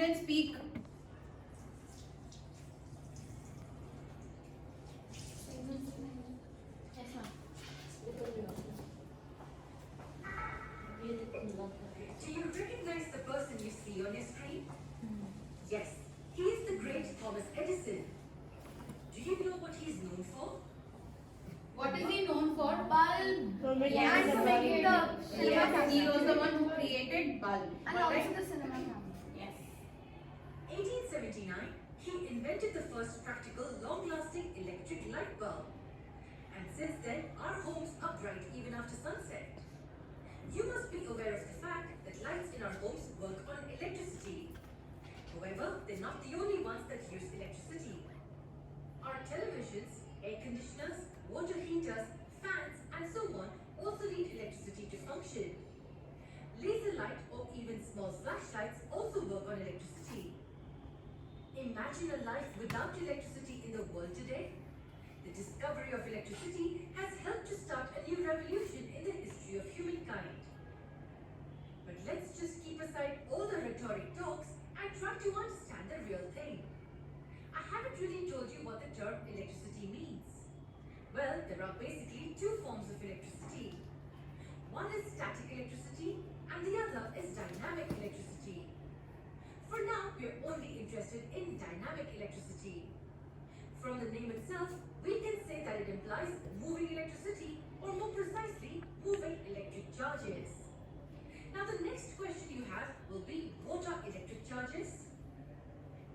and then speak. Do you recognize the person you see on your screen? Yes, he is the great Thomas Edison. Do you know what he is known for? What is he known for? Bulb. Yes. And to make the cinema Yes, camera. he was the one who created bulb. And also the cinema camera. Yes. 1879, he invented the first practical, long-lasting electric light bulb. And since then, our homes are bright even after sunset. You must be aware of the fact that lights in our homes work on electricity. However, they're not the only ones that use electricity. Our televisions, air conditioners, water heaters, fans, and so on also need electricity to function. Laser light or even small flashlights also work on electricity. Imagine a life without electricity in the world today. The discovery of electricity has helped to start a new revolution in the history of humankind. But let's just keep aside all the rhetoric talks and try to understand the real thing. I haven't really told you what the term electricity means. Well, there are basically two forms of electricity. One is static electricity and the other is dynamic electricity. For now, we are only interested in dynamic electricity. From the name itself, we can say that it implies moving electricity, or more precisely, moving electric charges. Now the next question you have will be, what are electric charges?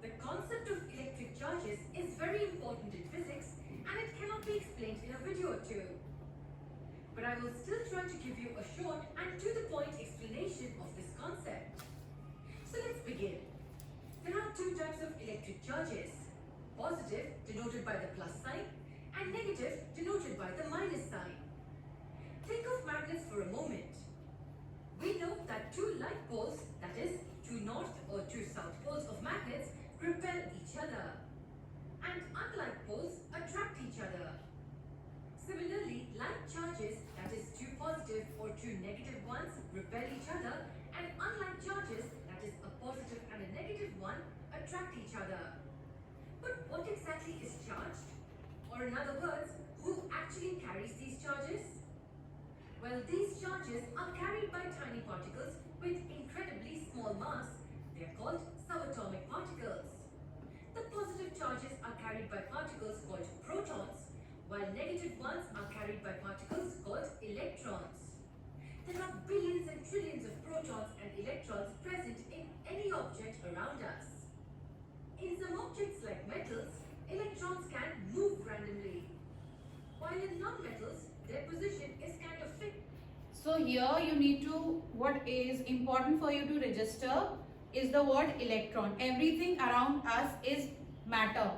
The concept of electric charges is very important in physics and it cannot be explained in a video or two. But I will still try to give you a short and to the point explanation of this concept. So let's begin. There are two types of electric charges. Positive, denoted by the plus sign, and negative, denoted by the minus sign. Think of magnets for a moment. We know that two like poles, that is, two north or two south poles of magnets, repel each other. And unlike poles, attract each other. Similarly, like charges, that is, two positive or two negative ones, repel each other, and unlike charges, that is, a positive and a negative one, attract each other. But what exactly is charged? Or in other words, who actually carries these charges? Well, these charges are carried by tiny particles with incredibly small mass. They are called subatomic particles. The positive charges are carried by particles called protons, while negative ones are carried by particles called electrons. There are billions and trillions of protons and electrons present in any object around us. In some objects like metals, electrons can move randomly, while in non-metals, their position is kind of fixed. So here you need to, what is important for you to register is the word electron. Everything around us is matter.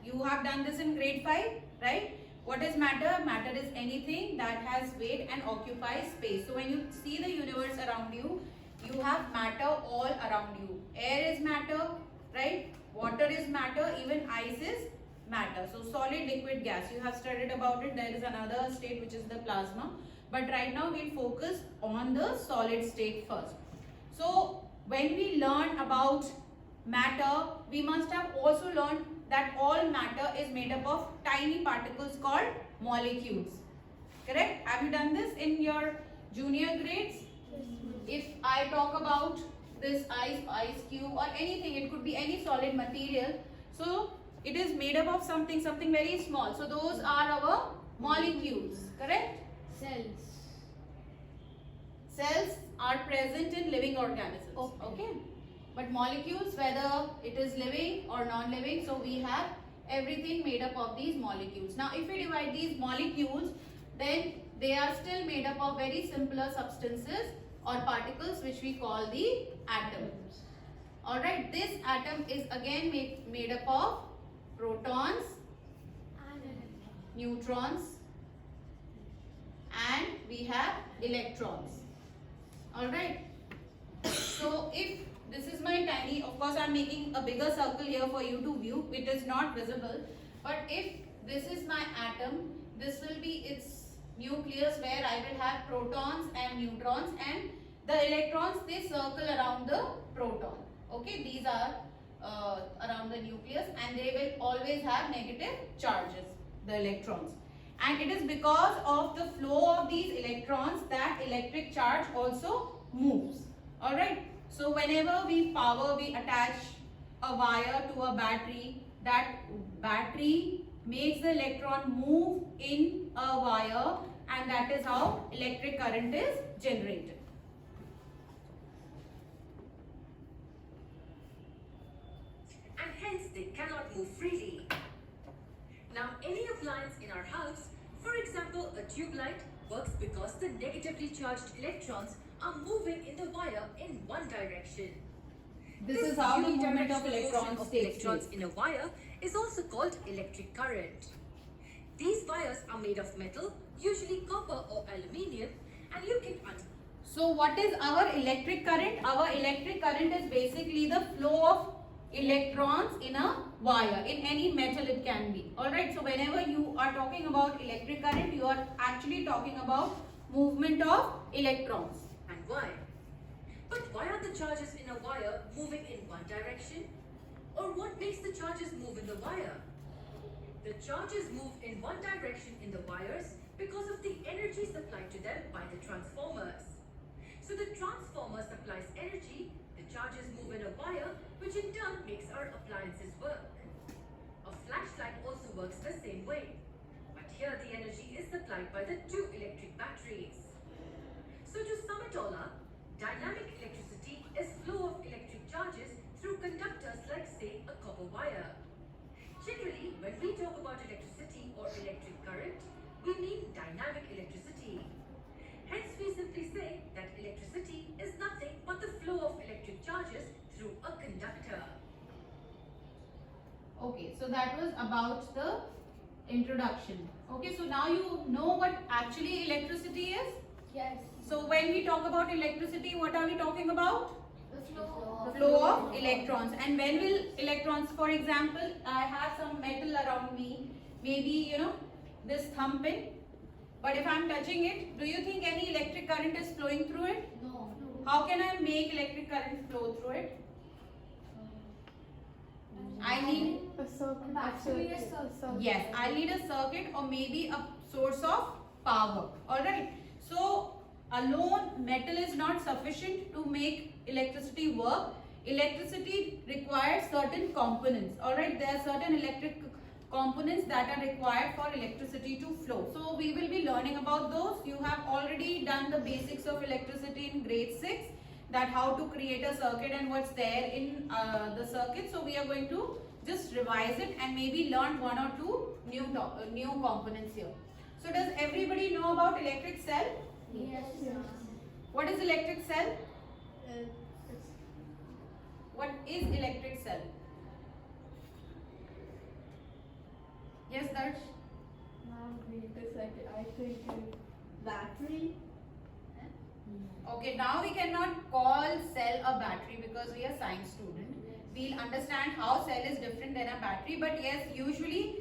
You have done this in grade 5, right? What is matter? Matter is anything that has weight and occupies space. So when you see the universe around you, you have matter all around you. Air is matter, right? Water is matter, even ice is matter. So solid, liquid, gas. You have studied about it. There is another state which is the plasma. But right now we'll focus on the solid state first. So when we learn about matter, we must have also learned that all matter is made up of tiny particles called molecules. Correct? Have you done this in your junior grades? If I talk about this ice cube or anything, it could be any solid material. So it is made up of something very small. So those are our molecules. Correct? Cells. Cells are present in living organisms. Okay. But molecules, whether it is living or non-living, so we have everything made up of these molecules. Now if we divide these molecules, then they are still made up of very simpler substances or particles which we call the atom. Alright, this atom is again made up of protons, neutrons, and we have electrons. Alright, so if this is my tiny, of course I am making a bigger circle here for you to view, it is not visible, but if this is my atom, this will be its nucleus where I will have protons and neutrons, and the electrons, they circle around the proton. Okay, these are around the nucleus, and they will always have negative charges, the electrons. And it is because of the flow of these electrons that electric charge also moves. Alright, so whenever we attach a wire to a battery, that battery makes the electron move in a wire, and that is how electric current is generated. And hence they cannot move freely. Now, any appliance in our house, for example, a tube light, works because the negatively charged electrons are moving in the wire in one direction. This is how the movement of unidirectional motion electrons of takes electrons place. in a wire is also called electric current. These wires are made of metal, usually copper or aluminium, and you can So what is our electric current? Our electric current is basically the flow of electrons in a wire, in any metal it can be. Alright, so whenever you are talking about electric current, you are actually talking about movement of electrons. and why. But why are the charges in a wire moving in one direction? Or what makes the charges move in the wire? The charges move in one direction in the wires because of the energy supplied to them by the transformers. So the transformer supplies energy, the charges move in a wire, which in turn makes our appliances work. A flashlight also works the same way. But here the energy is supplied by the two electric batteries. So to sum it all up, dynamic electricity is flow of electric charges through conductors like say a copper wire. Generally, when we talk about electricity or electric current, we mean dynamic electricity. Hence, we simply say that electricity is nothing but the flow of electric charges through a conductor. Okay, so that was about the introduction. Okay, so now you know what actually electricity is. Yes. So when we talk about electricity, what are we talking about? The flow. The flow of electrons. And when will electrons, for example, I have some metal around me, maybe this thumb pin, but if I am touching it, do you think any electric current is flowing through it? No. How can I make electric current flow through it? I need, A circuit. Actually, a circuit. yes, I need a circuit or maybe a source of power. Alright, so alone metal is not sufficient to make electricity work. Electricity requires certain components. Alright, there are certain electric components that are required for electricity to flow. So we will be learning about those. You have already done the basics of electricity in grade 6, that how to create a circuit and what's there in the circuit. So we are going to just revise it and maybe learn one or two new components here. So does everybody know about electric cell? Yes. What is electric cell? What is electric cell? Yes, Darsh? Ma'am, wait a second. I think battery. Okay, now we cannot call cell a battery because we are science student. We'll understand how cell is different than a battery, but yes, usually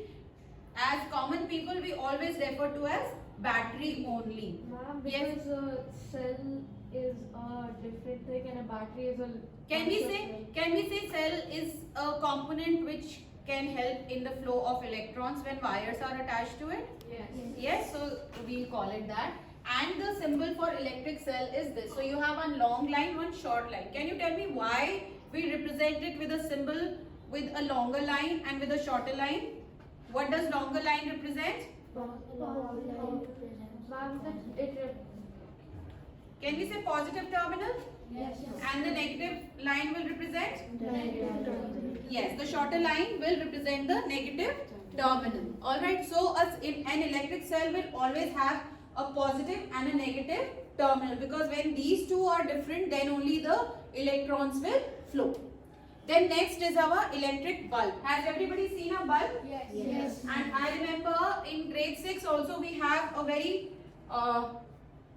as common people we always refer to as battery only. Ma'am, Yes. because a cell is a different thing and a battery is a. Can we say cell is a component which can help in the flow of electrons when wires are attached to it? Yes. Yes, so we'll call it that. And the symbol for electric cell is this. So you have one long line, one short line. Can you tell me why we represent it with a symbol with a longer line and with a shorter line? What does longer line represent? Ma'am, it. Can we say positive terminal? Yes. And the negative line will represent? Negative. Yes, the shorter line will represent the negative terminal. Alright, so an electric cell will always have a positive and a negative terminal, because when these two are different, then only the electrons will flow. Then next is our electric bulb. Has everybody seen a bulb? Yes. And I remember in grade 6 also we have a very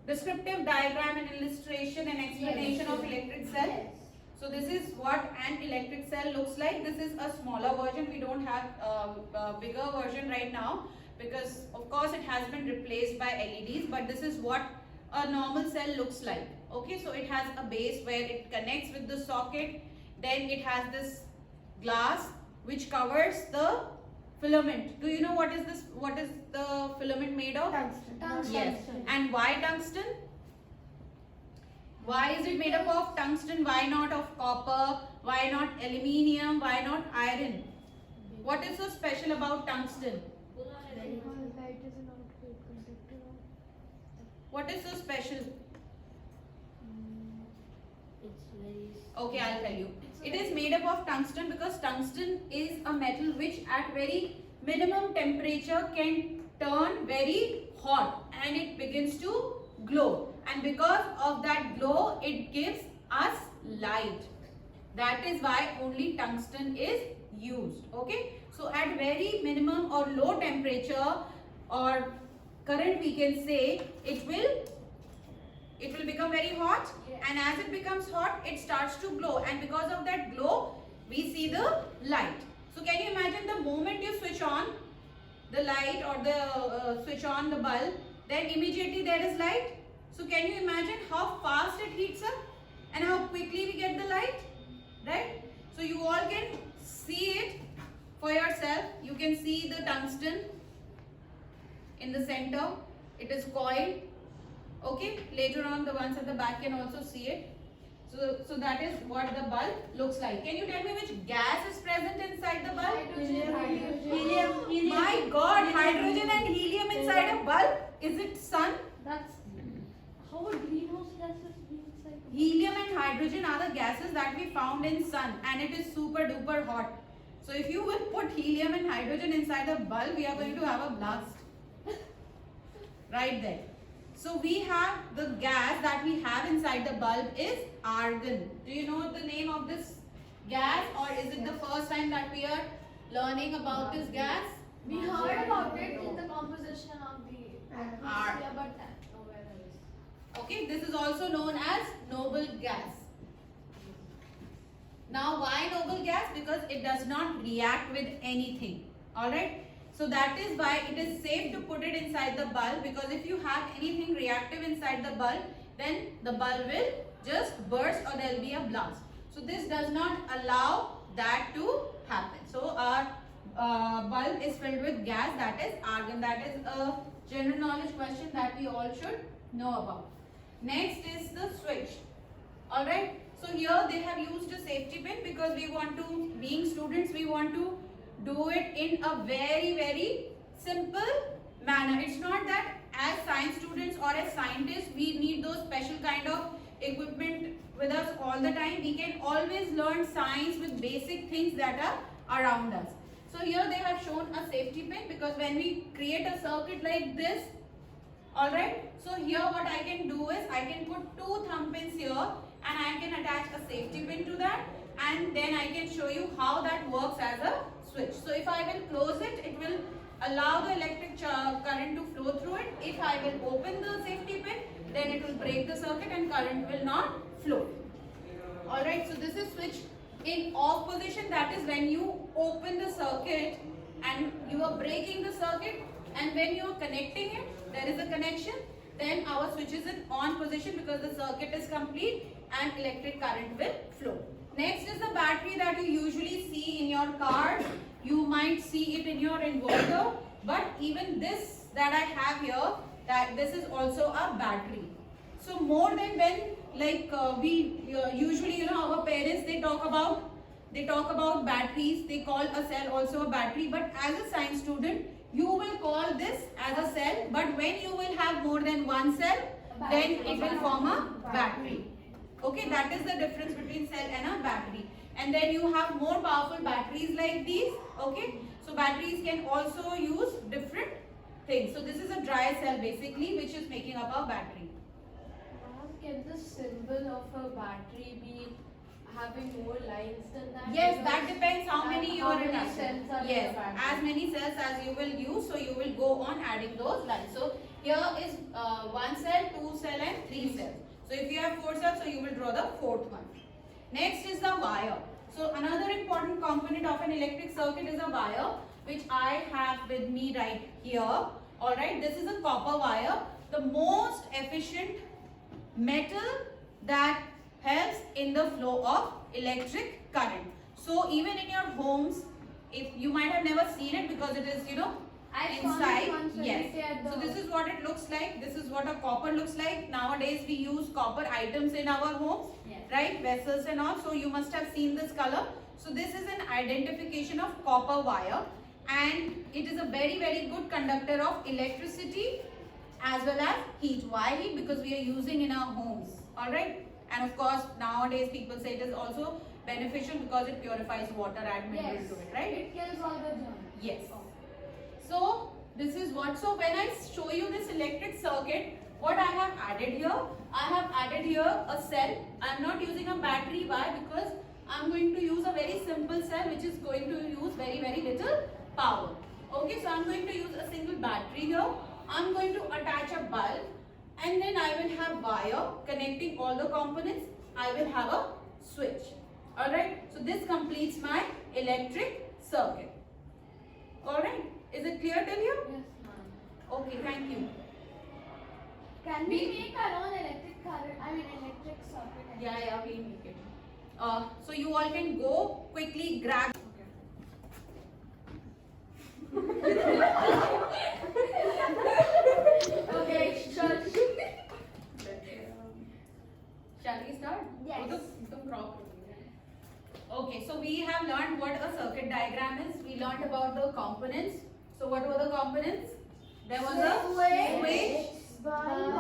descriptive diagram and illustration and explanation of electric cell. So this is what an electric cell looks like. This is a smaller version. We don't have a bigger version right now because of course it has been replaced by LEDs, but this is what a normal cell looks like. Okay, so it has a base where it connects with the socket. Then it has this glass which covers the filament. Do you know what is this? What is the filament made of? Tungsten. Yes. And why tungsten? Why is it made up of tungsten? Why not of copper? Why not aluminium? Why not iron? What is so special about tungsten? Light is an outward conductor of. What is so special? It's very. Okay, I'll tell you. It is made up of tungsten because tungsten is a metal which at very minimum temperature can turn very hot and it begins to glow. And because of that glow, it gives us light. That is why only tungsten is used. Okay. So at very minimum or low temperature or current, we can say it will become very hot, and as it becomes hot it starts to glow, and because of that glow we see the light. So can you imagine the moment you switch on the light or the switch on the bulb, then immediately there is light. So can you imagine how fast it heats up and how quickly we get the light, right? So you all can see it for yourself. You can see the tungsten in the center. It is coiled. Okay, later on the ones at the back can also see it. So that is what the bulb looks like. Can you tell me which gas is present inside the bulb? Helium. My God, hydrogen and helium inside a bulb? Is it sun? That's how would greenhouse gases be inside? Helium and hydrogen are the gases that we found in sun, and it is super duper hot. So if you will put helium and hydrogen inside the bulb, we are going to have a blast. Right there. So we have the gas that we have inside the bulb is argon. Do you know the name of this gas, or is it the first time that we are learning about this gas? We heard about it in the composition of the Art. atmosphere, but nowhere else. Okay, this is also known as noble gas. Now why noble gas? Because it does not react with anything. Alright. So that is why it is safe to put it inside the bulb, because if you have anything reactive inside the bulb, then the bulb will just burst or there will be a blast. So this does not allow that to happen. So our bulb is filled with gas, that is argon. That is a general knowledge question that we all should know about. Next is the switch. Alright. So here they have used a safety pin because we want to, being students, we want to do it in a very simple manner. It's not that as science students or as scientists we need those special kind of equipment with us all the time. We can always learn science with basic things that are around us. So here they have shown a safety pin because when we create a circuit like this, alright, so here what I can do is I can put two thumb pins here and I can attach a safety pin to that, and then I can show you how that works as a switch. So if I will close it, it will allow the electric current to flow through it. If I will open the safety pin, then it will break the circuit and current will not flow. Alright, so this is switch in off position. That is when you open the circuit and you are breaking the circuit, and when you are connecting it, there is a connection, then our switch is in on position because the circuit is complete and electric current will flow. Next is the battery that you usually see in your car. You might see it in your inverter, but even this that I have here, that this is also a battery. So more than when we usually, our parents, they talk about batteries, they call a cell also a battery, but as a science student you will call this as a cell, but when you will have more than one cell, then it will form a battery. Okay, that is the difference between cell and a battery. And then you have more powerful batteries like these. Okay, so batteries can also use different things. So this is a dry cell basically, which is making up a battery. Can the symbol of a battery be having more lines than that? Yes, Because that depends how many you how are many attaching. cells are in Yes, the battery. as many cells as you will use, so you will go on adding those lines. So here is one cell, two cell and three cells. So if you have four cells, so you will draw the fourth one. Next is the wire. So another important component of an electric circuit is a wire, which I have with me right here. Alright, this is a copper wire, the most efficient metal that helps in the flow of electric current. So even in your homes, if you might have never seen it because it is, I saw inside. it once when Yes. we stayed at the So this is what it looks like. This is what a copper looks like. Nowadays we use copper items in our homes, Yes. right? Vessels and all. So you must have seen this color. So this is an identification of copper wire, and it is a very, very good conductor of electricity as well as heat. Why heat? Because we are using in our homes. Alright? And of course nowadays people say it is also beneficial because it purifies water, add mineral Yes. to it, right? It kills all the germs. Yes. So this is what, so when I show you this electric circuit, what I have added here, I have added here a cell. I am not using a battery. Why? Because I am going to use a very simple cell which is going to use very, very little power. Okay, so I am going to use a single battery here. I am going to attach a bulb, and then I will have wire connecting all the components. I will have a switch. Alright, so this completes my electric circuit. Alright, is it clear till here? Yes, ma'am. Okay, thank you. Can we make our own electric current? I mean electric circuit. Yeah, we'll make it. So you all can go quickly grab. Okay, sure. Shall we start? Yes. Okay, so we have learned what a circuit diagram is. We learned about the components. So what were the components? There was a switch, Bulb,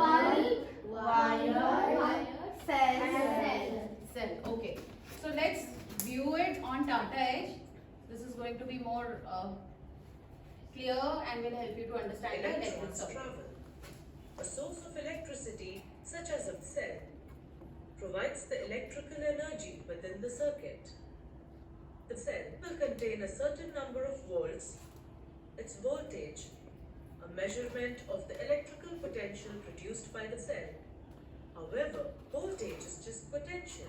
wire, cell. cell. Okay, so let's view it on Tata Edge. This is going to be more clear and will help you to understand the electric Electrons circuit. travel. A source of electricity, such as a cell, provides the electrical energy within the circuit. The cell will contain a certain number of volts, its voltage, a measurement of the electrical potential produced by the cell. However, voltage is just potential.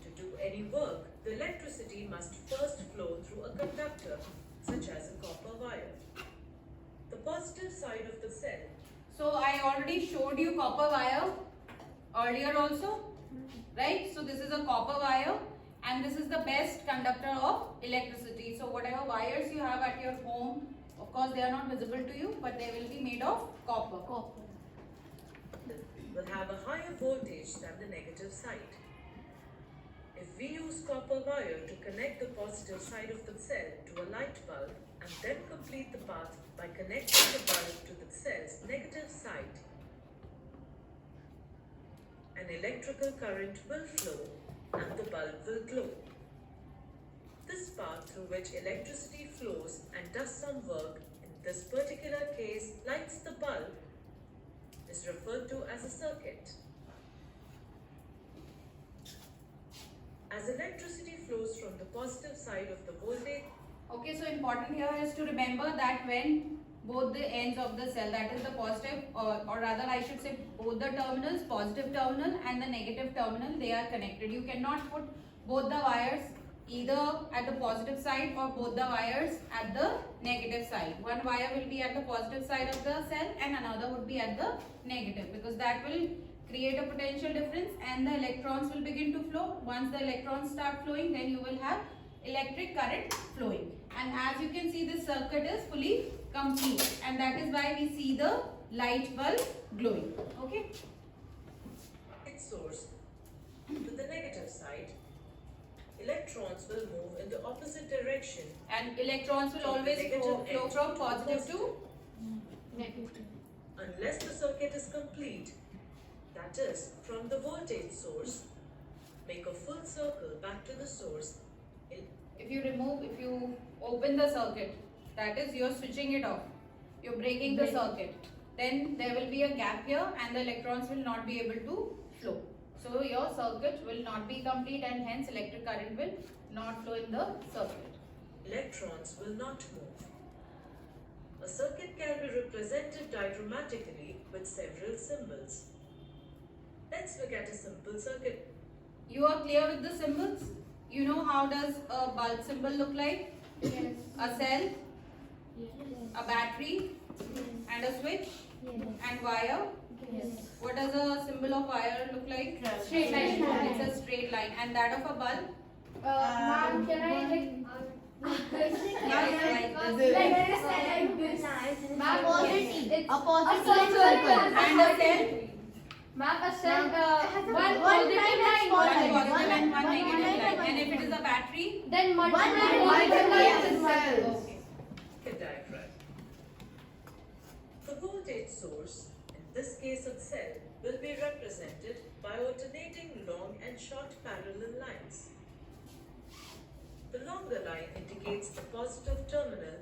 To do any work, the electricity must first flow through a conductor, such as a copper wire. The positive side of the cell. So I already showed you copper wire earlier also, right? So this is a copper wire, and this is the best conductor of electricity. So whatever wires you have at your home, of course they are not visible to you, but they will be made of copper. Will have a higher voltage than the negative side. If we use copper wire to connect the positive side of the cell to a light bulb and then complete the path by connecting the bulb to the cell's negative side, an electrical current will flow and the bulb will glow. This path through which electricity flows and does some work, in this particular case lights the bulb, is referred to as a circuit. As electricity flows from the positive side of the voltage, Okay, so important here is to remember that when both the ends of the cell, that is the positive, or rather I should say both the terminals, positive terminal and the negative terminal, they are connected. You cannot put both the wires either at the positive side or both the wires at the negative side. One wire will be at the positive side of the cell and another would be at the negative, because that will create a potential difference and the electrons will begin to flow. Once the electrons start flowing, then you will have electric current flowing. And as you can see, this circuit is fully complete, and that is why we see the light bulb glowing. Okay. its source to the negative side, electrons will move in the opposite direction. And electrons will always flow from positive to Negative. Unless the circuit is complete, that is, from the voltage source, make a full circle back to the source. if you open the circuit, that is you're switching it off, you're breaking the circuit, then there will be a gap here and the electrons will not be able to flow. So your circuit will not be complete and hence electric current will not flow in the circuit. Electrons will not move. A circuit can be represented diagrammatically with several symbols. Let's look at a simple circuit. You are clear with the symbols? You know how does a bulb symbol look like? Yes. A cell, Yes. a battery and a switch. And wire? Yes. What does a symbol of wire look like? Straight line. It's a straight line. And that of a bulb? Ma'am, can I like this? Yes, like this. Like this. Ma'am, it's Opposite a circle. And a cell? Ma'am, a cell, one one positive line line, One line. positive and one One negative line. line. And if it is a battery? then multiple One line, positive one lines line. and circles. Okay. Circuit diagram. The voltage source, in this case a cell, will be represented by alternating long and short parallel lines. The longer line indicates the positive terminal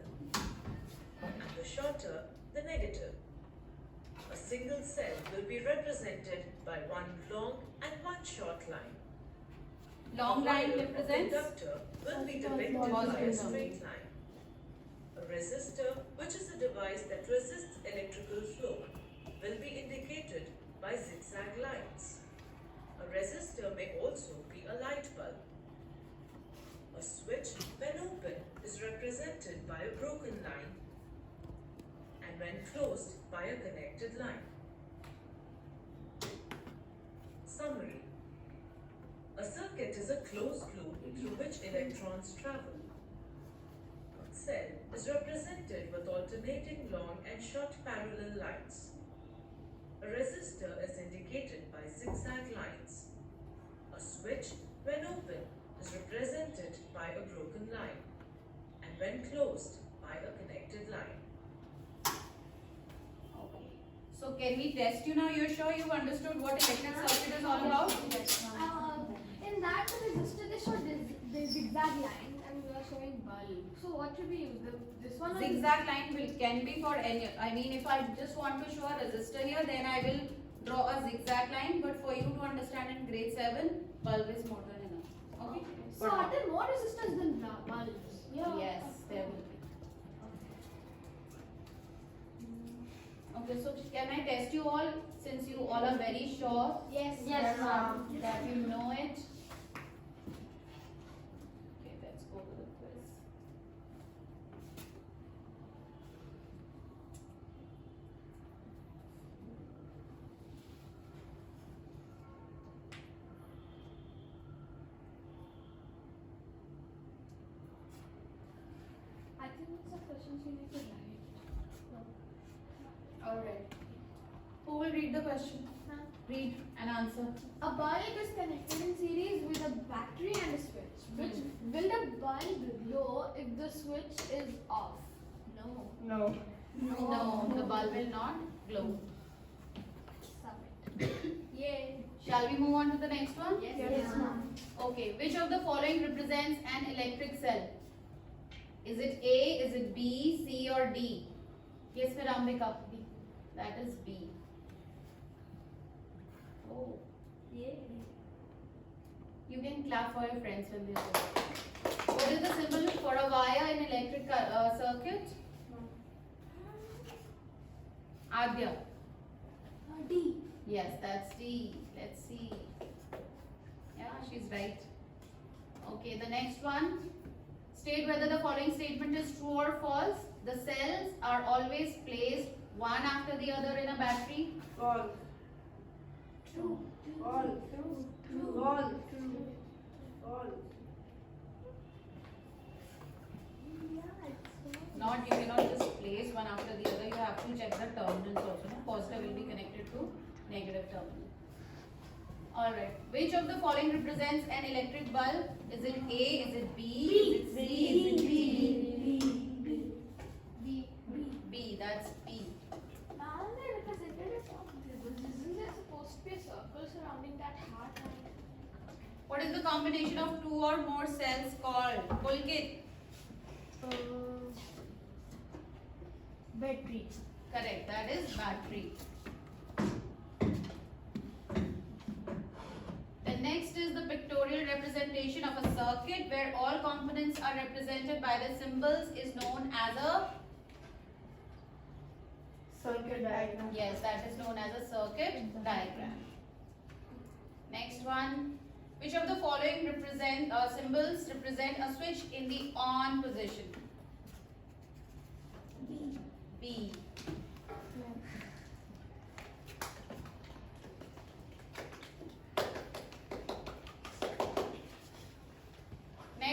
and the shorter the negative. A single cell will be represented by one long and one short line. Long A line wire or represents? conductor will be depicted by a Positive straight line. A resistor, which is a device that resists electrical flow, will be indicated by zigzag lines. A resistor may also be a light bulb. A switch, when open, is represented by a broken line, and when closed, by a connected line. Summary. A circuit is a closed loop through which electrons travel. A cell is represented with alternating long and short parallel lines. A resistor is indicated by zigzag lines. A switch, when open, is represented by a broken line, and when closed, by a connected line. Okay. So can we test you now? You're sure you've understood what electric circuit is all about? In that resistor, they showed the zigzag line and we are showing bulb. So what should we use? This one or Zigzag line can be for any. I mean, if I just want to show a resistor here, then I will draw a zigzag line. But for you to understand in grade 7, bulb is more than enough. Okay. So are there more resistors than bulbs? Yes, there will be. Okay, so can I test you all since you all are very sure Yes. that you know it? Okay, let's go to the quiz. I think it's a question you need to write. Alright. Who will read the question? Read and answer. A bulb is connected in series with a battery and a switch. Which will the bulb glow if the switch is off? No. No. No, the bulb will not glow. Submit. Yay. Shall we move on to the next one? Yes, ma'am. Okay, which of the following represents an electric cell? Is it A, is it B, C or D? Yes, for Ambika. B. That is B. Oh, Yay. you can clap for your friends when they do it. What is the symbol for a wire in electric circuit? Adya. D. Yes, that's D. Let's see. Yeah, she's right. Okay, the next one. State whether the following statement is true or false. The cells are always placed one after the other in a battery. False. True. False. True. False. True. False. Yeah, it's Not, you cannot just place one after the other. You have to check the terminals also. No? Positive will be connected to negative terminal. Alright. Which of the following represents an electric bulb? Is it A? Is it B? Is it C? Is it D? B. That's B. Now they represented as isn't there supposed to be a circle surrounding that heart? What is the combination of two or more cells called? Pulkit. Battery. Correct. That is battery. The next is the pictorial representation of a circuit where all components are represented by the symbols is known as a Circuit diagram. yes, that is known as a circuit diagram. Next one. Which of the following symbols represent a switch in the on position? B. B.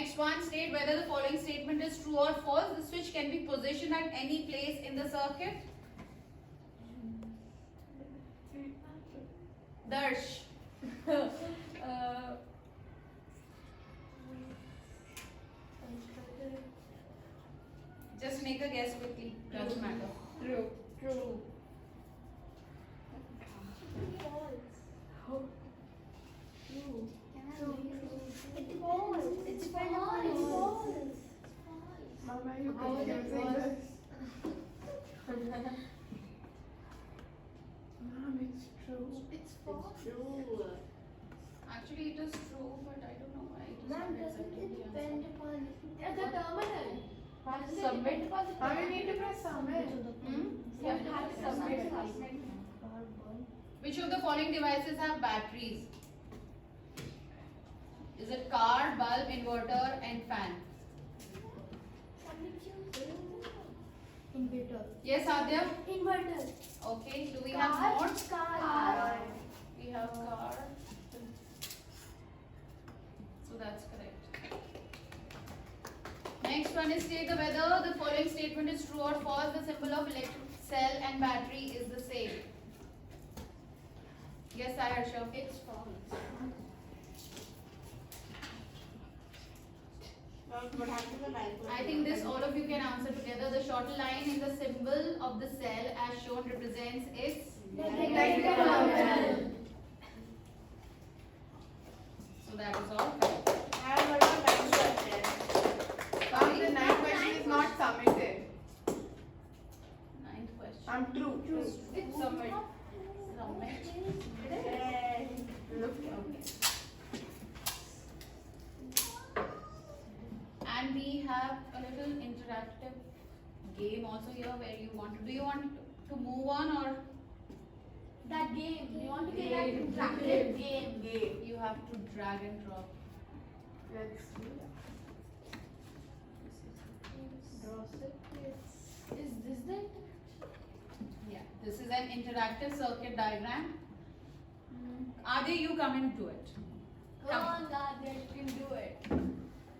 Next one, state whether the following statement is true or false. The switch can be positioned at any place in the circuit. Darsh. Just make a guess quickly. Doesn't matter. True. True. It's false. It's false. Mama, you How is it confusing false? us. Mom, it's true. It's false. True. Actually, it is true, but I don't know why it is Ma'am, not doesn't accepting it the depend answer. upon The terminal. Does it Submit. depend upon the Mom, you need to press submit. Hmm? You have to submit. Which of the following devices have batteries? Is it car, bulb, inverter, and fan? Inverter. Yes, Adya? Inverter. Okay. Do we have more? Car. We have car. So that's correct. Next one is state the whether the following statement is true or false. The symbol of electric cell and battery is the same. Yes, I heard Shaw. It's false. What happened to the line? I think this all of you can answer together. The shorter line in the symbol of the cell as shown represents its. Negative terminal. So that is all correct. I have got a line question. Mom, the ninth question is not submitted. Ninth question. I'm true. It's Submit. not- Submit. Look. Okay. And we have a little interactive game also here where you want to. Do you want to move on or That game. You want to get that interactive game. Game. you have to drag and drop? Let's see. Draw circuits. Is this the? Yeah. This is an interactive circuit diagram. Adi, you come into it. Come on, God, you can do it.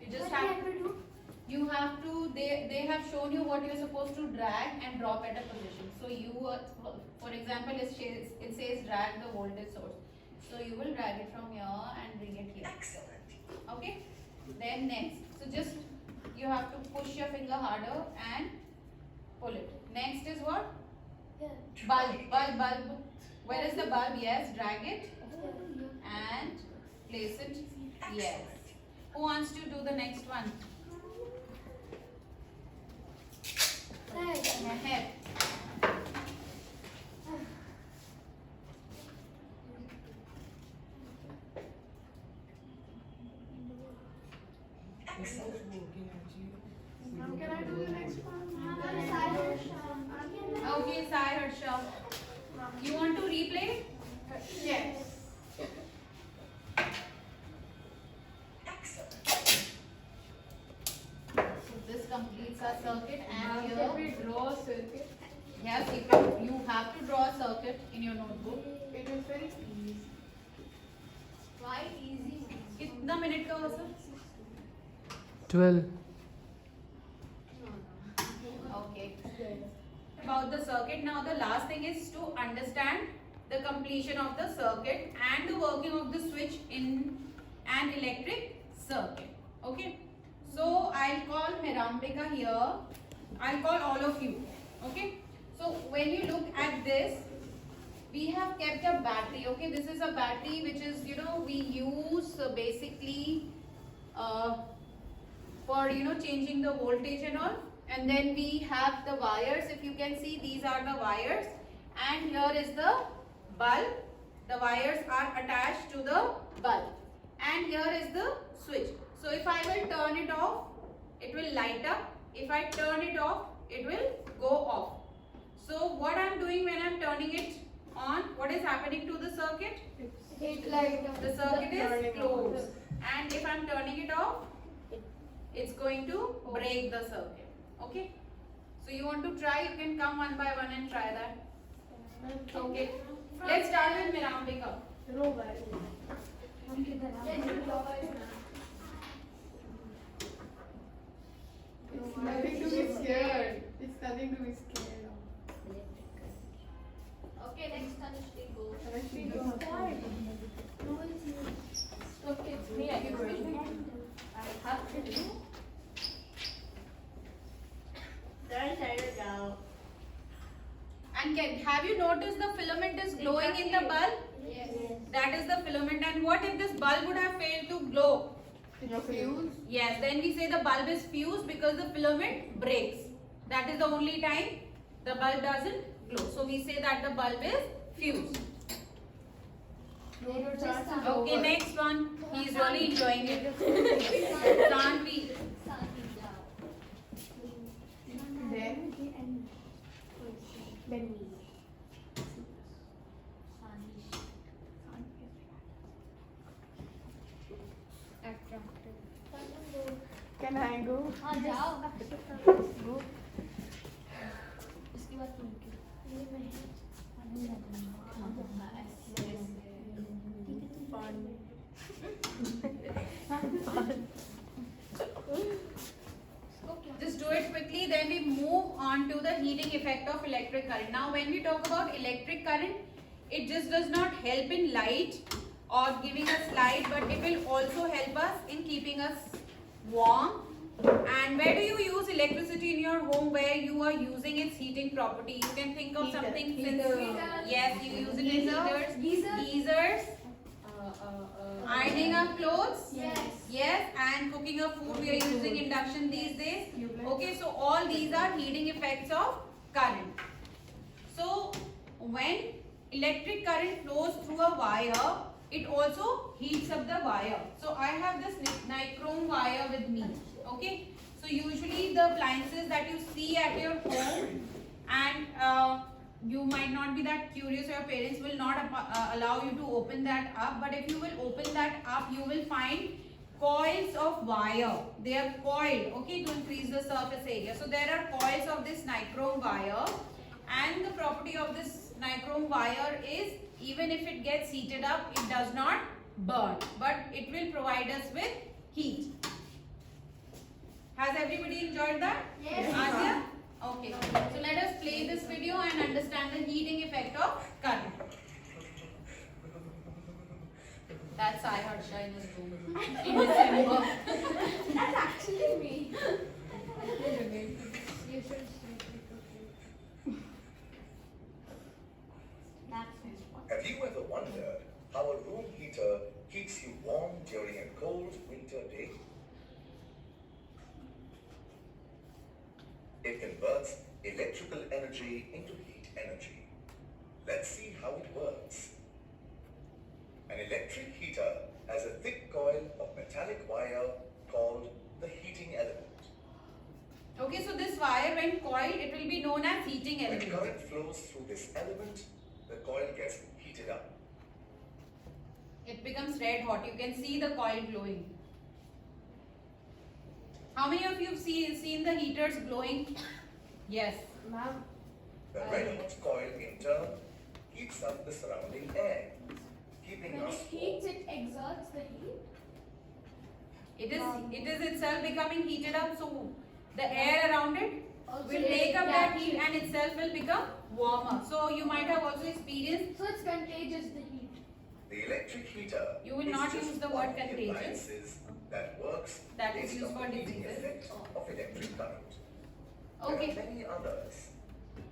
You just What have do you have to do? you have to they have shown you what you're supposed to drag and drop at a position. So you for example it says drag the voltage source. So you will drag it from here and bring it here. Excellent. Okay. Then next, so just you have to push your finger harder and pull it. Next is what? Yeah. Bulb. Where is the bulb? Yes, drag it and place it. Yes. Who wants to do the next one? Meher. Mom, can I do the next one? Okay, Sai Harsha. You want to replay? Yes. So this completes our circuit and Can here, we draw a circuit? yes, you have to draw a circuit in your notebook. It is very easy. Why easy? कितना minute का हुआ sir? 12. Okay. About the circuit. Now the last thing is to understand the completion of the circuit and the working of the switch in an electric circuit. Okay. So I'll call Mirambika here. I'll call all of you. Okay. So when you look at this, we have kept a battery. Okay. This is a battery which is, we use basically for, changing the voltage and all. And then we have the wires. If you can see, these are the wires. And here is the bulb. The wires are attached to the bulb. And here is the switch. So if I will turn it off, it will light up. If I turn it off, it will go off. So what I am doing when I am turning it on, what is happening to the circuit? It's like The circuit is Turning closed. And if I am turning it off, it's going to break the circuit. Okay. So you want to try, you can come one by one and try that. Okay. Let's start with Mirambika. Let's do nothing to be scared of. Okay, next Tanushree go. Tanushree, go. Okay, it's me. I can do it. I have to do. And have you noticed the filament is glowing in the bulb? Yes. That is the filament. And what if this bulb would have failed to glow? Fuse. Yes, then we say the bulb is fused because the filament breaks. That is the only time the bulb doesn't glow. So we say that the bulb is fused. Okay, next one. He is really enjoying it. Sanvi. Then can I go? हाँ जाओ. Go. इसके बाद तुम Just do it quickly, then we move on to the heating effect of electric current. Now when we talk about electric current, it just does not help in light or giving us light, but it will also help us in keeping us warm. And where do you use electricity in your home where you are using its heating property? You can think of something since yes, you use it in heaters, geysers, ironing our clothes. Yes, and cooking of food, we are using induction these days. Okay, so all these are heating effects of current. So when electric current flows through a wire, it also heats up the wire. So I have this nichrome wire with me. Okay, so usually the appliances that you see at your home, and you might not be that curious, your parents will not allow you to open that up, but if you will open that up, you will find coils of wire. They are coiled, okay, to increase the surface area. So there are coils of this nichrome wire, and the property of this nichrome wire is even if it gets heated up, it does not burn, but it will provide us with heat. Has everybody enjoyed that? Yes. Asya? Okay. So let us play this video and understand the heating effect of current. That's I Harsha in his room in December. That's actually me. You should Have you ever wondered how a room heater keeps you warm during a cold winter day? It converts electrical energy into heat energy. Let's see how it works. An electric heater has a thick coil of metallic wire called the heating element. Okay, so this wire when coiled, it will be known as heating When element. current flows through this element, the coil gets heated up. It becomes red hot. You can see the coil glowing. How many of you have seen the heaters glowing? Yes. Ma'am, The red hot coil in turn heats up the surrounding air, keeping When us it heats, it exerts the heat. It is itself becoming heated up, so the air around it Also will take up that captures- heat and itself will become warmer. So you might have also experienced. So it's contagious, the heat. The electric heater You will is not just use the one word of the contagious. appliances that works That is based used on for the heating diseases. effect of electric current. Okay. There are many others.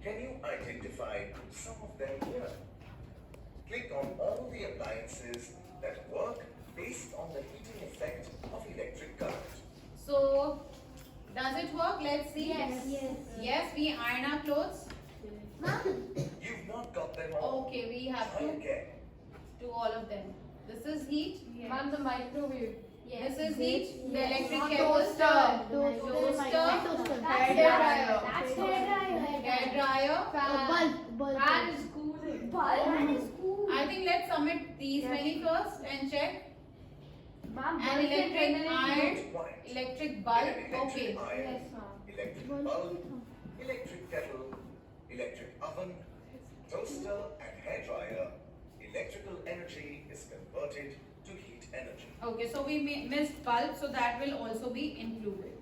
Can you identify some of them here? Click on all the appliances that work based on the heating effect of electric current. So does it work? Let's see. Yes. Yes, we iron our clothes. You've not got them all. Okay, we have Try to again. do all of them. This is heat. Ma'am, the microwave. This is heat. The electric Toaster. kettle. Toaster. That's Hair dryer. That's hair dryer. Hair dryer. Fan is cooling. Bulb is cool. I think let's submit these many first and check. Ma'am, An electric iron, Right. electric bulb. Electric Okay. iron, Yes, ma'am. electric bulb, electric kettle, electric oven, toaster and hair dryer. Electrical energy is converted to heat energy. Okay, so we missed bulb, so that will also be included.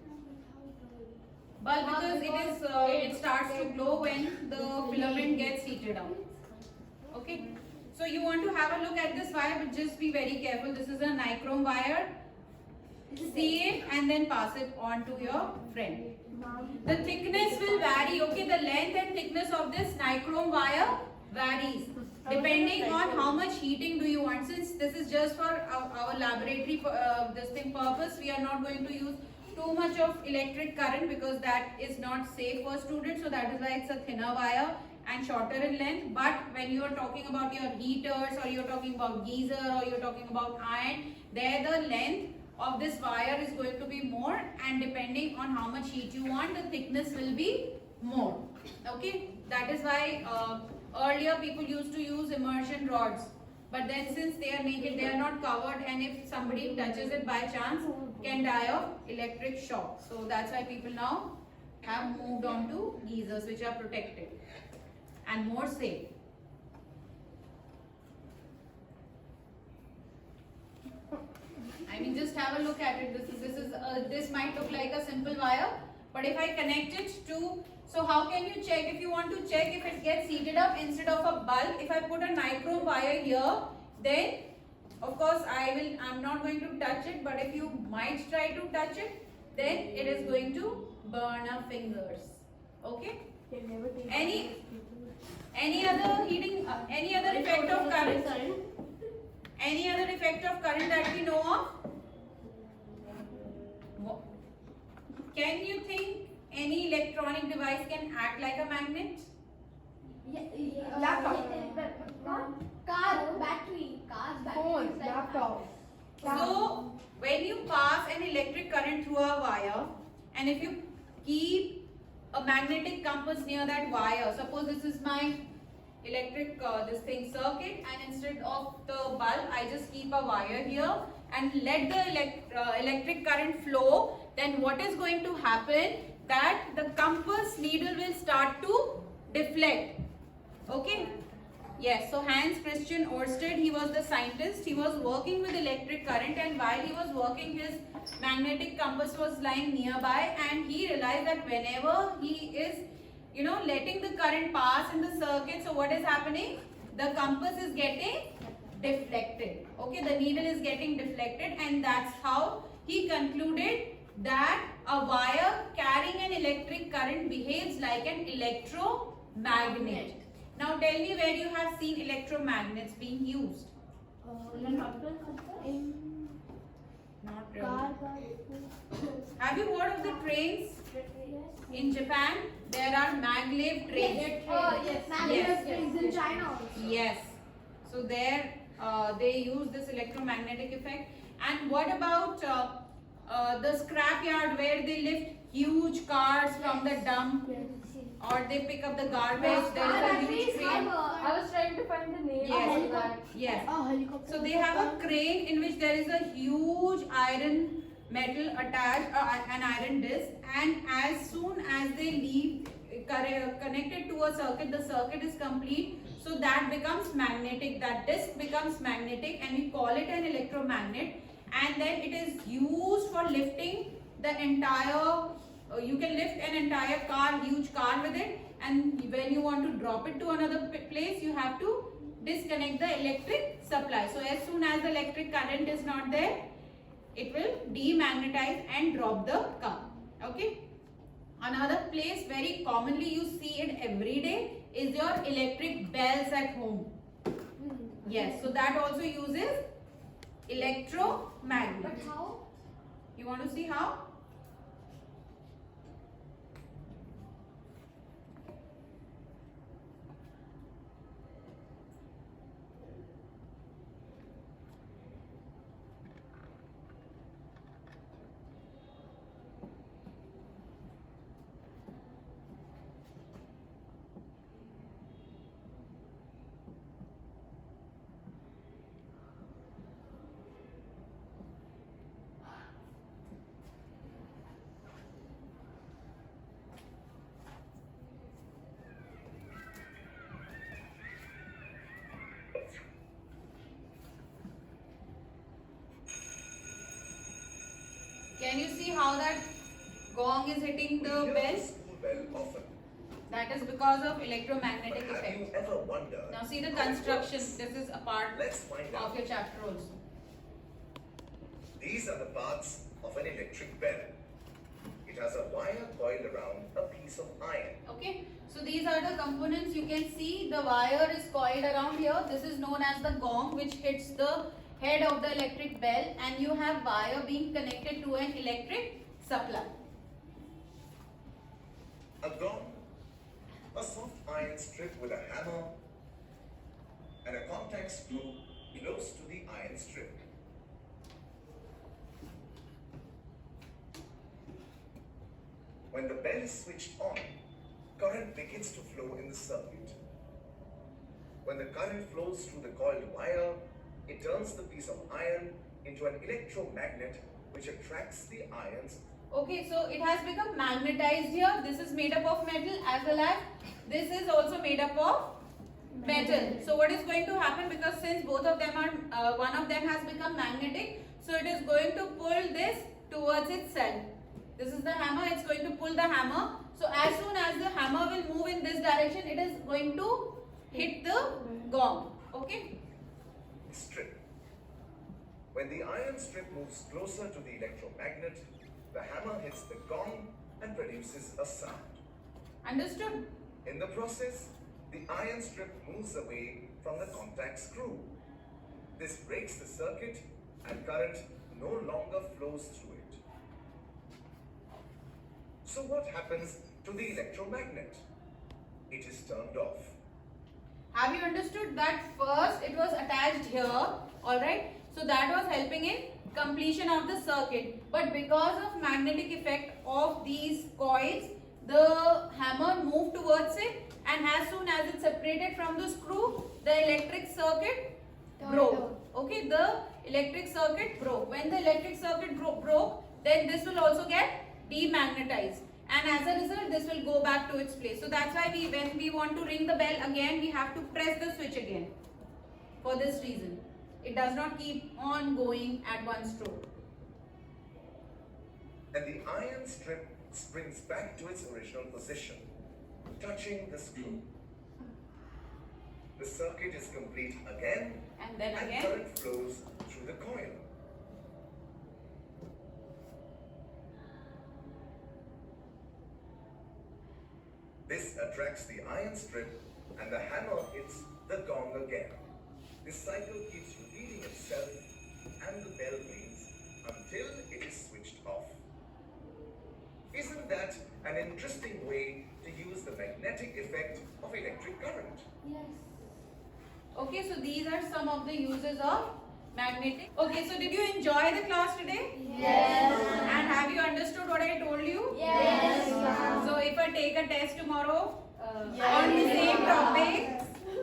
Bulb because it starts to glow when the filament gets heated up. Okay. So you want to have a look at this wire, but just be very careful. This is a nichrome wire. See it and then pass it on to your friend. The thickness will vary. Okay, the length and thickness of this nichrome wire varies depending on how much heating do you want. Since this is just for our laboratory purpose, we are not going to use too much of electric current because that is not safe for students. So that is why it's a thinner wire and shorter in length. But when you are talking about your heaters, or you're talking about geyser, or you're talking about iron, there the length of this wire is going to be more, and depending on how much heat you want, the thickness will be more. Okay, that is why earlier people used to use immersion rods, but then since they are naked, they are not covered, and if somebody touches it by chance, can die of electric shock. So that's why people now have moved on to geysers, which are protected and more safe. I mean, just have a look at it. This might look like a simple wire, but if I connect it to, so how can you check? If you want to check if it gets heated up instead of a bulb, if I put a nichrome wire here, then of course I'm not going to touch it, but if you might try to touch it, then it is going to burn our fingers. Okay? Any other heating, any other effect of current? Any other effect of current that we know of? Can you think any electronic device can act like a magnet? Laptop. Car battery. Car's battery. Phone, laptop. So, when you pass an electric current through a wire, and if you keep a magnetic compass near that wire, suppose this is my electric circuit, and instead of the bulb I just keep a wire here and let the electric current flow, then what is going to happen, that the compass needle will start to deflect. Okay, yes. So Hans Christian Ørsted, he was the scientist. He was working with electric current, and while he was working, his magnetic compass was lying nearby, and he realized that whenever he is letting the current pass in the circuit, so what is happening? The compass is getting deflected. Okay, the needle is getting deflected, and that's how he concluded that a wire carrying an electric current behaves like an electromagnet. Now tell me where you have seen electromagnets being used. Not really. Have you heard of the trains? In Japan, there are maglev trains. Yes. Yes. In China also. Yes. So there they use this electromagnetic effect. And what about the scrapyard where they lift huge cars from the dump, or they pick up the garbage? There is a huge crane. I was trying to find the name Yes. of that. Yes. Helicopter. So they have a crane in which there is a huge iron metal attached, an iron disc, and as soon as they leave connected to a circuit, the circuit is complete, so that becomes magnetic, that disc becomes magnetic, and we call it an electromagnet. And then it is used for lifting the entire, you can lift an entire car, huge car with it, and when you want to drop it to another place, you have to disconnect the electric supply. So as soon as the electric current is not there, it will demagnetize and drop the car. Okay. Another place very commonly you see it every day is your electric bells at home. Yes. So that also uses electromagnet. But how? You want to see how? Can you see how that gong is hitting We the hear bell? the school bell often. That is because of But electromagnetic have you effect. ever wondered Now see the how it construction. works? This is a part Let's find of out. your chapter also. These are the parts of an electric bell. It has a wire coiled around a piece of iron. Okay, so these are the components. You can see the wire is coiled around here. This is known as the gong, which hits the head of the electric bell, and you have wire being connected to an electric supply. A gong, a soft iron strip with a hammer, and a contact screw close to the iron strip. When the bell is switched on, current begins to flow in the circuit. When the current flows through the coiled wire, it turns the piece of iron into an electromagnet which attracts the ions. Okay, so it has become magnetized here. This is made up of metal as well as this is also made up of metal. So what is going to happen, because since both of them are, one of them has become magnetic, so it is going to pull this towards itself. This is the hammer, it's going to pull the hammer. So as soon as the hammer will move in this direction, it is going to hit the gong. Okay. Strip. When the iron strip moves closer to the electromagnet, the hammer hits the gong and produces a sound. Understood? In the process, the iron strip moves away from the contact screw. This breaks the circuit and current no longer flows through it. So what happens to the electromagnet? It is turned off. Have you understood that first it was attached here, alright? So that was helping in completion of the circuit. But because of magnetic effect of these coils, the hammer moved towards it, and as soon as it separated from the screw, the electric circuit broke. Okay, the electric circuit broke. When the electric circuit broke, then this will also get demagnetized, and as a result this will go back to its place. So that's why when we want to ring the bell again, we have to press the switch again. For this reason, it does not keep on going at one stroke. And the iron strip springs back to its original position, touching the screw. The circuit is complete again, And then and again, current flows through the coil. This attracts the iron strip, and the hammer hits the gong again. This cycle keeps repeating itself, and the bell rings until it is switched off. Isn't that an interesting way to use the magnetic effect of electric current? Yes. okay, so these are some of the uses of magnetic. Okay, so did you enjoy the class today? Yes. And have you understood what I told you? Yes. So if I take a test tomorrow Yes.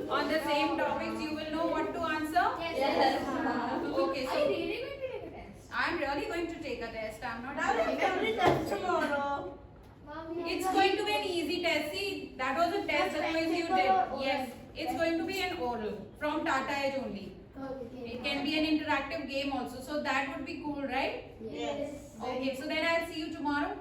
on the same topics, you will know what to answer? Yes. Okay, Are so you really going to take a test? I'm really going to take a test. I'm not Mom, It's going to be an easy test. See, that was a test that quiz you did. Yes, it's going to be an oral from Tata Edge only. It can be an interactive game also. So that would be cool, right? Yes. Okay, so then I'll see you tomorrow.